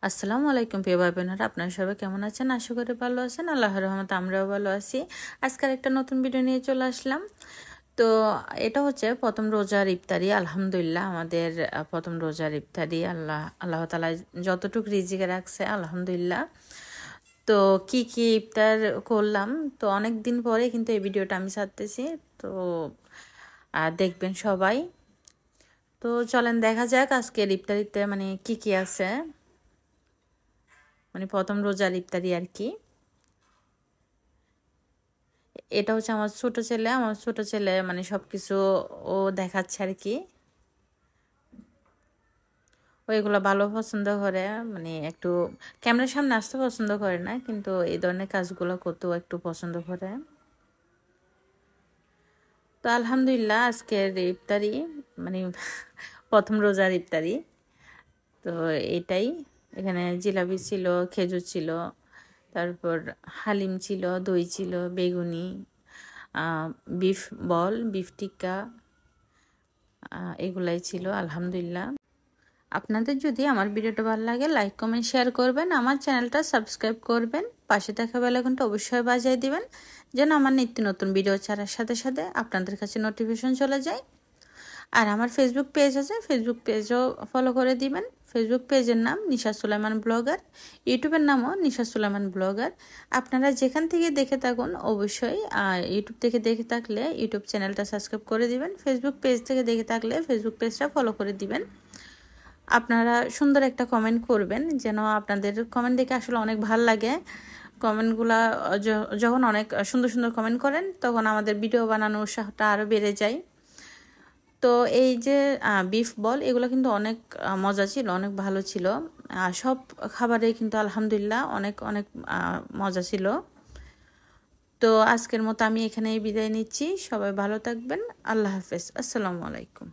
আসসালামু আলাইকুম প্রিয় ভাই বোনেরা, আপনারা সবাই কেমন আছেন? আশা করি ভালো আছেন। আল্লাহর রহমতে আমরাও ভালো আছি। আজকের একটা নতুন ভিডিও নিয়ে চলে আসলাম। তো এটা হচ্ছে প্রথম রোজার ইফতারি। আলহামদুলিল্লাহ আমাদের প্রথম রোজার ইফতারি আল্লাহ তাআলা যতটুকু রিজিকে রাখছে আলহামদুলিল্লাহ। তো কি ইফতার করলাম, তো অনেক দিন পরে কিন্তু এই ভিডিওটা আমি ছাড়তেছি। তো দেখবেন সবাই। তো চলেন দেখা যাক আজকের ইফতারিতে মানে কি আছে, মানে প্রথম রোজার ইফতারি আর কি। এটা হচ্ছে আমার ছোট ছেলে মানে সবকিছু ও দেখাচ্ছে আর কি। ও এগুলো ভালো পছন্দ করে, মানে একটু ক্যামেরার সামনে আসতে পছন্দ করে না, কিন্তু এই ধরনের কাজগুলো করতেও একটু পছন্দ করে। তো আলহামদুলিল্লাহ আজকের ইফতারি মানে প্রথম রোজার ইফতারি। তো এটাই, এখানে জিলাপি ছিল, খেজুর ছিল, তারপর হালিম ছিল, দই ছিল, বেগুনি, বিফ বল, বিফ টিক্কা, এগুলাই ছিল আলহামদুলিল্লাহ। আপনাদের যদি আমার ভিডিওটা ভালো লাগে লাইক কমেন্ট শেয়ার করবেন, আমার চ্যানেলটা সাবস্ক্রাইব করবেন, পাশে থাকা বেল আইকনটা অবশ্যই বাজিয়ে দিবেন যেন আমার নিত্য নতুন ভিডিও ছাড়ার সাথে সাথে আপনাদের কাছে নোটিফিকেশন চলে যায়। আর আমার ফেসবুক পেজ আছে, ফেসবুক পেজও ফলো করে দিবেন। ফেসবুক পেজের নাম নিশা সুলাইমান ব্লগার, ইউটিউবের নামও নিশা সুলাইমান ব্লগার। আপনারা যেখান থেকে দেখে থাকুন অবশ্যই ইউটিউব থেকে দেখে থাকলে ইউটিউব চ্যানেলটা সাবস্ক্রাইব করে দিবেন, ফেসবুক পেজ থেকে দেখে থাকলে ফেসবুক পেজটা ফলো করে দিবেন। আপনারা সুন্দর একটা কমেন্ট করবেন, যেন আপনাদের কমেন্ট দেখে আসলে অনেক ভাল লাগে। কমেন্টগুলা যখন অনেক সুন্দর সুন্দর কমেন্ট করেন তখন আমাদের ভিডিও বানানোর উৎসাহটা আরও বেড়ে যায়। তো এই যে বিফ বল এগুলো কিন্তু অনেক মজা ছিল, অনেক ভালো ছিল। সব খাবারে কিন্তু আলহামদুলিল্লাহ অনেক অনেক মজা ছিল। তো আজকের মতো আমি এখানেই বিদায় নিচ্ছি। সবাই ভালো থাকবেন। আল্লাহ হাফেজ। আসসালামু আলাইকুম।